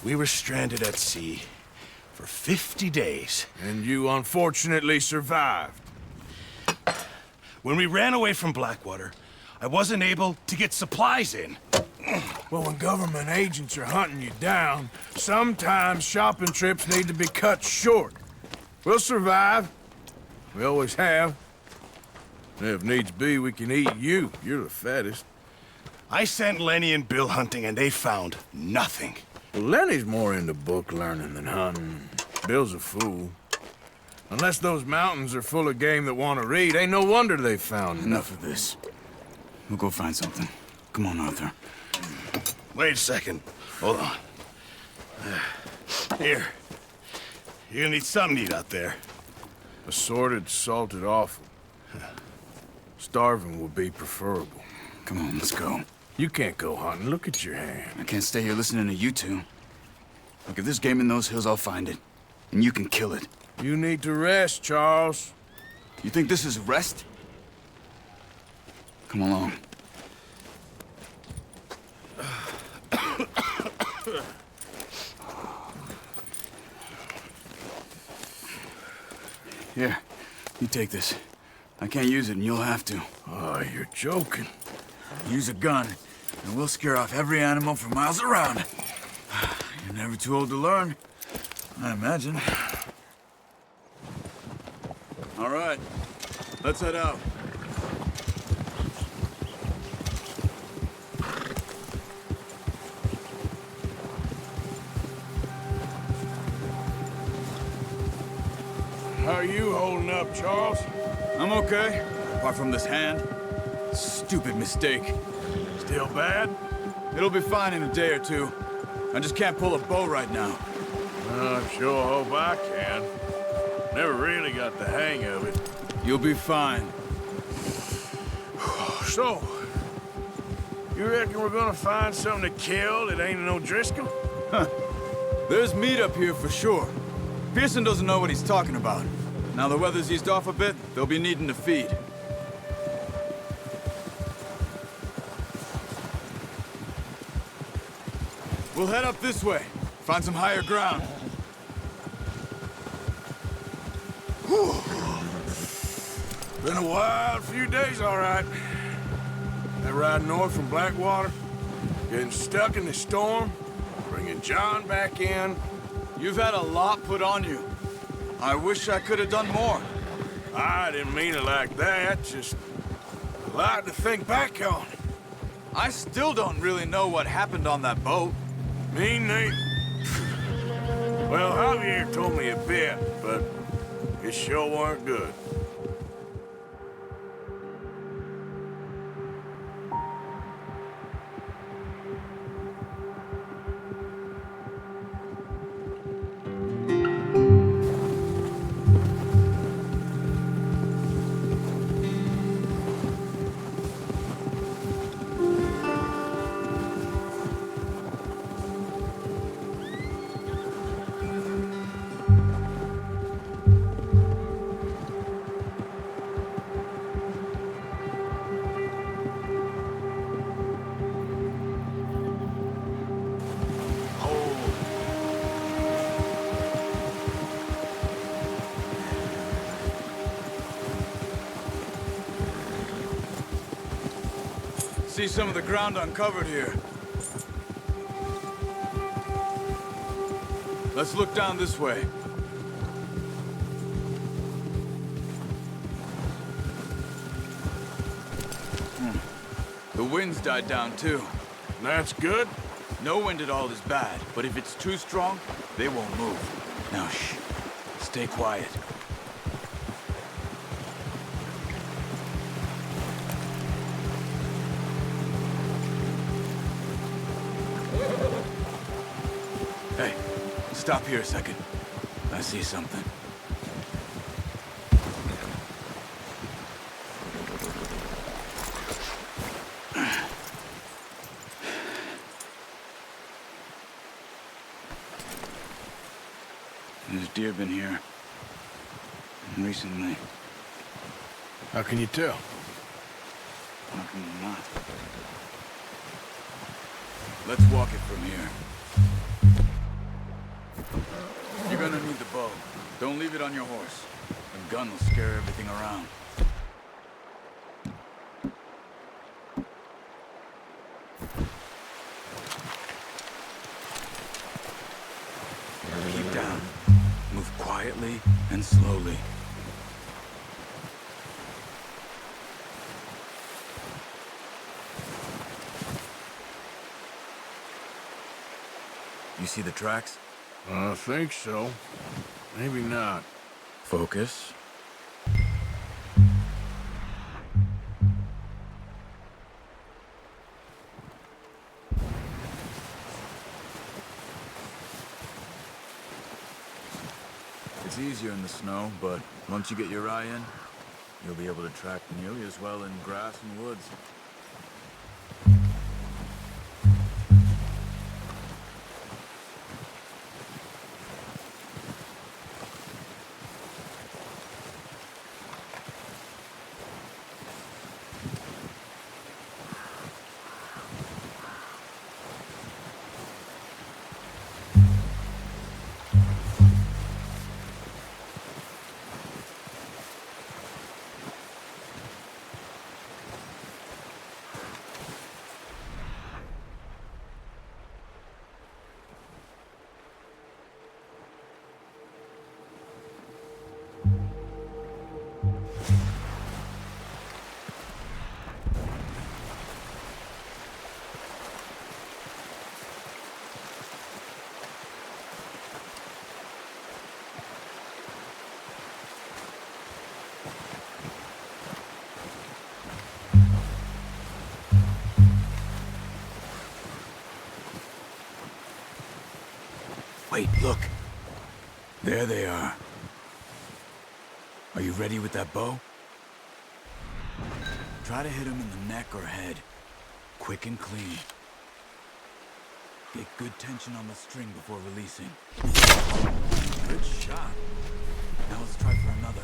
We were stranded at sea for 50 days. And you unfortunately survived. When we ran away from Blackwater, I wasn't able to get supplies in. Well, when government agents are hunting you down, sometimes shopping trips need to be cut short. We'll survive. We always have. And if needs be, we can eat you. You're the fattest. I sent Lenny and Bill hunting, and they found nothing. Well, Lenny's more into book learning than hunting. Bill's a fool. Unless those mountains are full of game that want to read, ain't no wonder they found Enough of this. We'll go find something. Come on, Arthur. Wait a second. Hold on. Here. You're gonna need something to eat out there. Assorted, salted offal. Starving would be preferable. Come on, let's go. You can't go hunting. Look at your hand. I can't stay here listening to you two. Look, if there's game in those hills, I'll find it. And you can kill it. You need to rest, Charles. You think this is rest? Come along. Here, you take this. I can't use it, and you'll have to. Oh, you're joking. Use a gun, and we'll scare off every animal for miles around. You're never too old to learn, I imagine. All right, let's head out. How are you holding up, Charles? I'm okay, apart from this hand. Stupid mistake. Still bad? It'll be fine in a day or two. I just can't pull a bow right now. I sure hope I can. Never really got the hang of it. You'll be fine. So, you reckon we're gonna find something to kill that ain't no Driscoll? There's meat up here for sure. Pearson doesn't know what he's talking about. Now the weather's eased off a bit, they'll be needing to feed. We'll head up this way, find some higher ground. Whew. Been a wild few days, all right. That ride north from Blackwater, getting stuck in the storm, bringing John back in. You've had a lot put on you. I wish I could have done more. I didn't mean it like that, just a lot to think back on. I still don't really know what happened on that boat. Me neither. Well, Javier told me a bit, but it sure weren't good. See some of the ground uncovered here. Let's look down this way. The wind's died down too. That's good. No wind at all is bad, but if it's too strong, they won't move. Now shh, stay quiet. Hey, stop here a second. I see something. There's deer been here. Recently. How can you tell? How can you not? Let's walk it from here. You're gonna need the bow. Don't leave it on your horse. A gun will scare everything around. Keep down. Move quietly and slowly. You see the tracks? I think so. Maybe not. Focus. It's easier in the snow, but once you get your eye in, you'll be able to track nearly as well in grass and woods. Wait, look. There they are. Are you ready with that bow? Try to hit him in the neck or head. Quick and clean. Get good tension on the string before releasing. Good shot. Now let's try for another.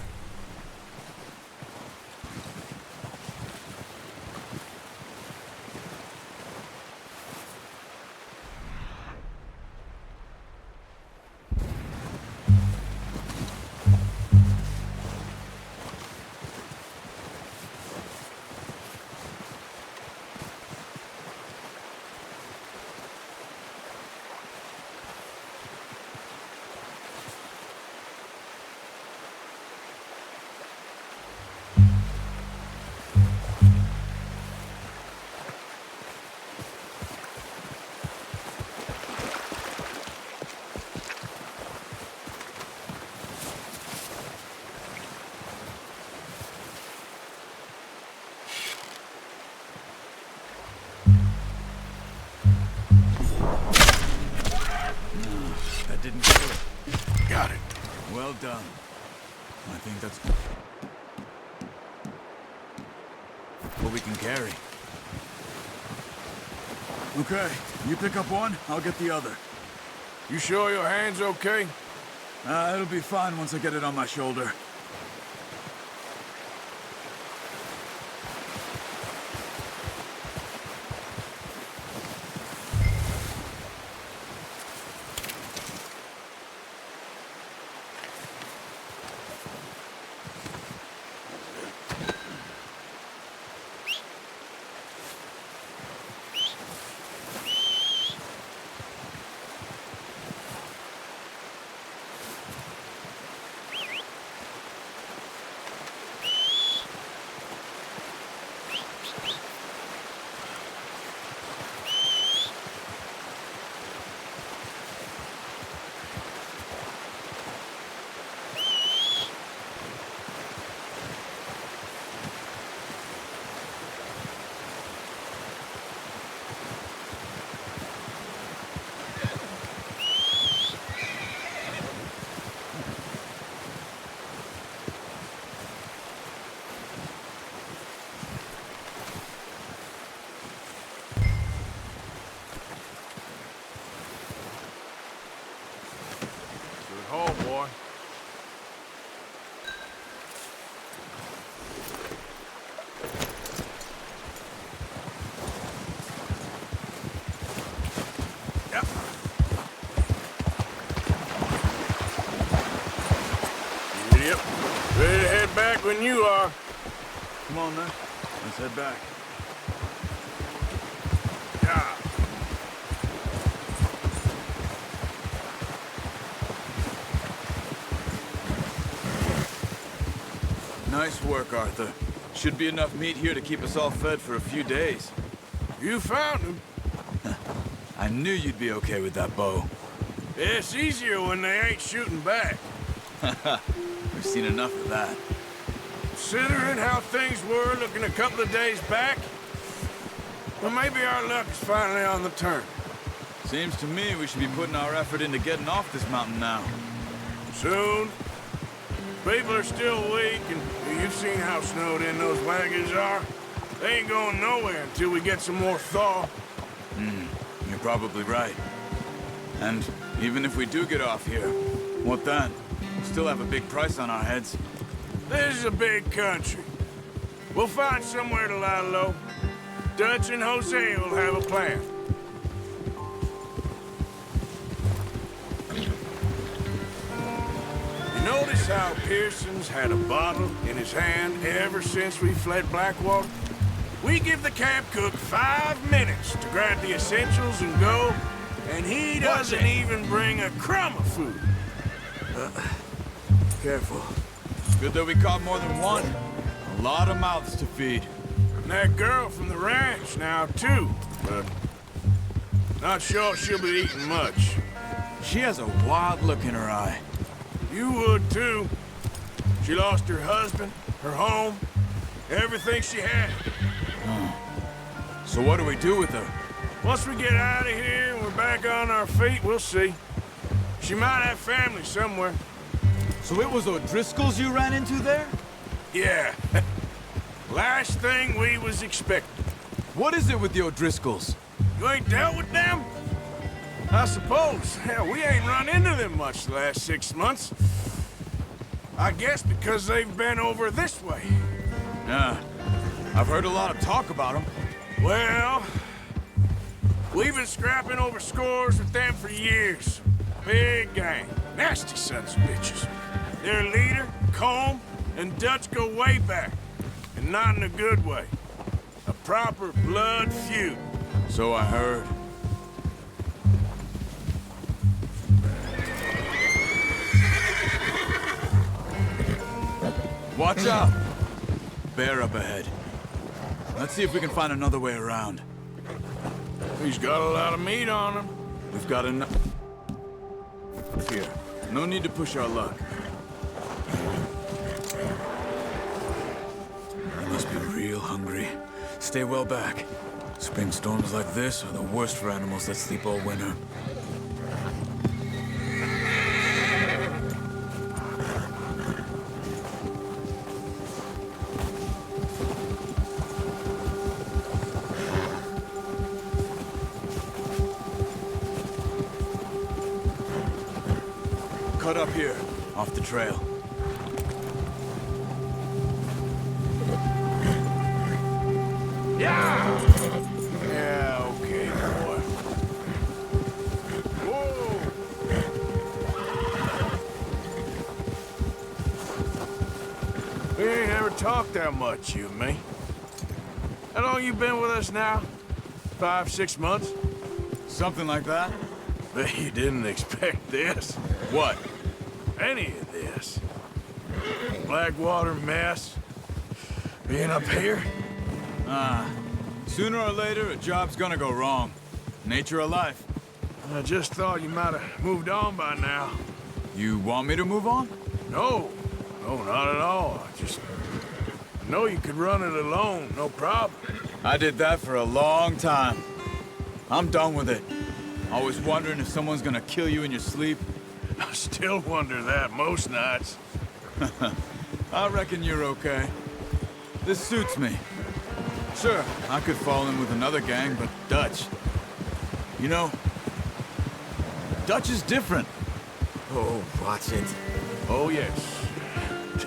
Didn't kill it. Got it. Well done. I think that's what we can carry. Okay, you pick up one, I'll get the other. You sure your hand's okay? It'll be fine once I get it on my shoulder. Oh, boy. when you are. Come on, then. Let's head back. Yeah. Nice work, Arthur. Should be enough meat here to keep us all fed for a few days. You found him. I knew you'd be okay with that bow. It's easier when they ain't shooting back. We've seen enough of that. Considering how things were looking a couple of days back, well, maybe our luck is finally on the turn. Seems to me we should be putting our effort into getting off this mountain now. Soon. People are still weak, and you've seen how snowed in those wagons are. They ain't going nowhere until we get some more thaw. You're probably right. And even if we do get off here, what then? We'll still have a big price on our heads. This is a big country. We'll find somewhere to lie low. Dutch and Jose will have a plan. You notice how Pearson's had a bottle in his hand ever since we fled Blackwater? We give the camp cook 5 minutes to grab the essentials and go, and he doesn't even bring a crumb of food. Careful. Good that we caught more than one. A lot of mouths to feed. And that girl from the ranch now, too, but not sure she'll be eating much. She has a wild look in her eye. You would, too. She lost her husband, her home, everything she had. So what do we do with her? Once we get out of here and we're back on our feet, we'll see. She might have family somewhere. So it was O'Driscoll's you ran into there? Yeah. Last thing we was expecting. What is it with the O'Driscolls? You ain't dealt with them? I suppose. Hell, we ain't run into them much the last 6 months. I guess because they've been over this way. Yeah. I've heard a lot of talk about them. Well, we've been scrapping over scores with them for years. Big gang. Nasty sons of bitches. Their leader, Combe, and Dutch go way back. And not in a good way. A proper blood feud. So I heard. Watch out! Bear up ahead. Let's see if we can find another way around. He's got a lot of meat on him. We've got enough... Here. No need to push our luck. You must be real hungry. Stay well back. Spring storms like this are the worst for animals that sleep all winter. Cut up here, off the trail. Yeah! Yeah, okay, boy. Whoa! We ain't ever talked that much, you and me. How long you been with us now? 5, 6 months? Something like that? Bet you didn't expect this. What? Any of this. Blackwater mess. Being up here? Sooner or later, a job's gonna go wrong. Nature of life. I just thought you might have moved on by now. You want me to move on? No. No, not at all. I know you could run it alone, no problem. I did that for a long time. I'm done with it. Always wondering if someone's gonna kill you in your sleep. I still wonder that most nights. I reckon you're okay. This suits me. Sure, I could fall in with another gang, but Dutch... You know, Dutch is different. Oh, watch it. Oh, yes.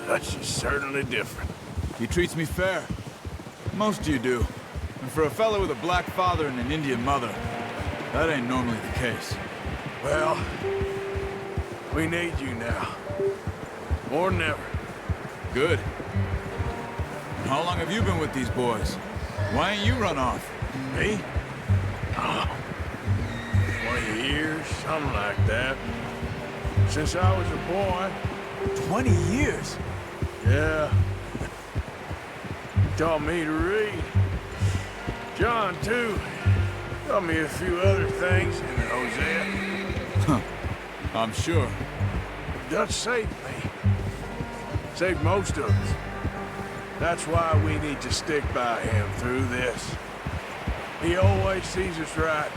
Dutch is certainly different. He treats me fair. Most of you do. And for a fellow with a black father and an Indian mother, that ain't normally the case. Well, we need you now. More than ever. Good. How long have you been with these boys? Why ain't you run off? Me? Oh, 20 years, something like that. Since I was a boy. 20 years? Yeah. He taught me to read. John, too. Taught me a few other things in Hosea. I'm sure. Dutch saved me. Saved most of us. That's why we need to stick by him through this. He always sees us right.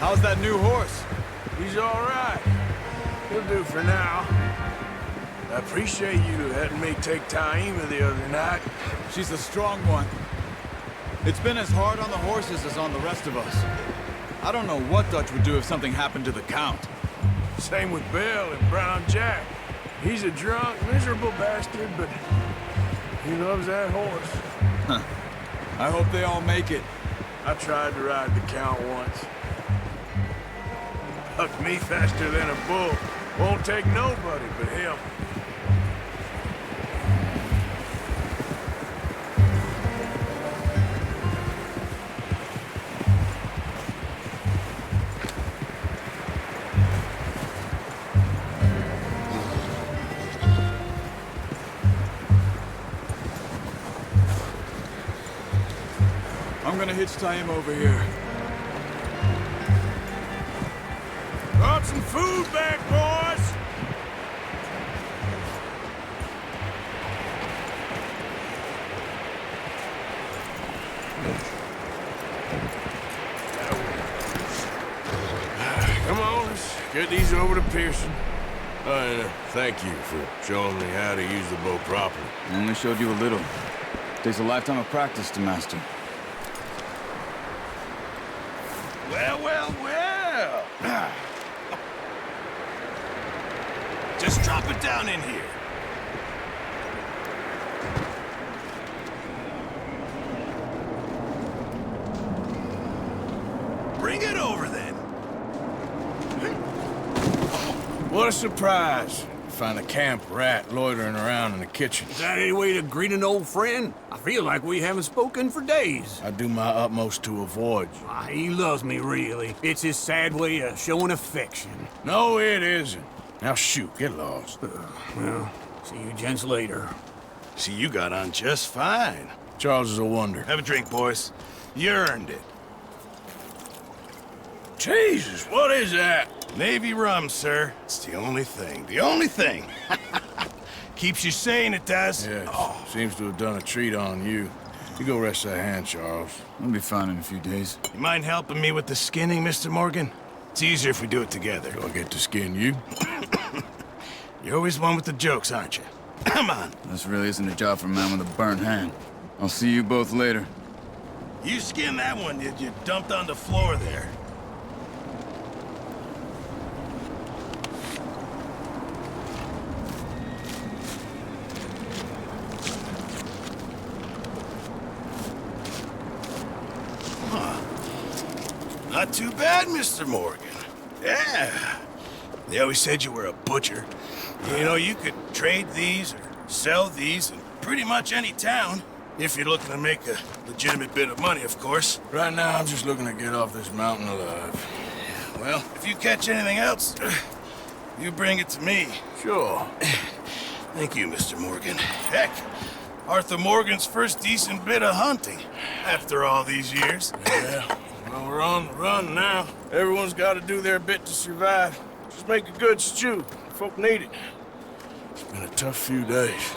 How's that new horse? He's all right. He'll do for now. I appreciate you letting me take Taima the other night. She's a strong one. It's been as hard on the horses as on the rest of us. I don't know what Dutch would do if something happened to the Count. Same with Bill and Brown Jack. He's a drunk, miserable bastard, but he loves that horse. I hope they all make it. I tried to ride the Count once. Hucked me faster than a bull. Won't take nobody but him. I'm gonna hitch Taima over here. Brought some food back, boys! Come on, let's get these over to Pearson. And thank you for showing me how to use the bow properly. I only showed you a little. Takes a lifetime of practice to master. Well, well, well. Just drop it down in here. Bring it over, then. What a surprise. Find a camp rat loitering around in the kitchen. Is that any way to greet an old friend? I feel like we haven't spoken for days. I do my utmost to avoid you. He loves me, really. It's his sad way of showing affection. No, it isn't. Now shoot, get lost. Well, see you gents later. See, you got on just fine. Charles is a wonder. Have a drink, boys. You earned it. Jesus, what is that? Navy rum, sir. It's the only thing. The only thing. Keeps you sane, it does. Yeah, seems to have done a treat on you. You go rest that hand, Charles. I'll be fine in a few days. You mind helping me with the skinning, Mr. Morgan? It's easier if we do it together. Do I get to skin you? You're always one with the jokes, aren't you? Come on. This really isn't a job for a man with a burnt hand. I'll see you both later. You skinned that one, did you? Dumped on the floor there. Not too bad, Mr. Morgan. Yeah. They always said you were a butcher. You know, you could trade these or sell these in pretty much any town. If you're looking to make a legitimate bit of money, of course. Right now, I'm just looking to get off this mountain alive. Well, if you catch anything else, you bring it to me. Sure. Thank you, Mr. Morgan. Heck, Arthur Morgan's first decent bit of hunting after all these years. Yeah. Well, we're on the run now. Everyone's got to do their bit to survive. Just make a good stew. Folk need it. It's been a tough few days.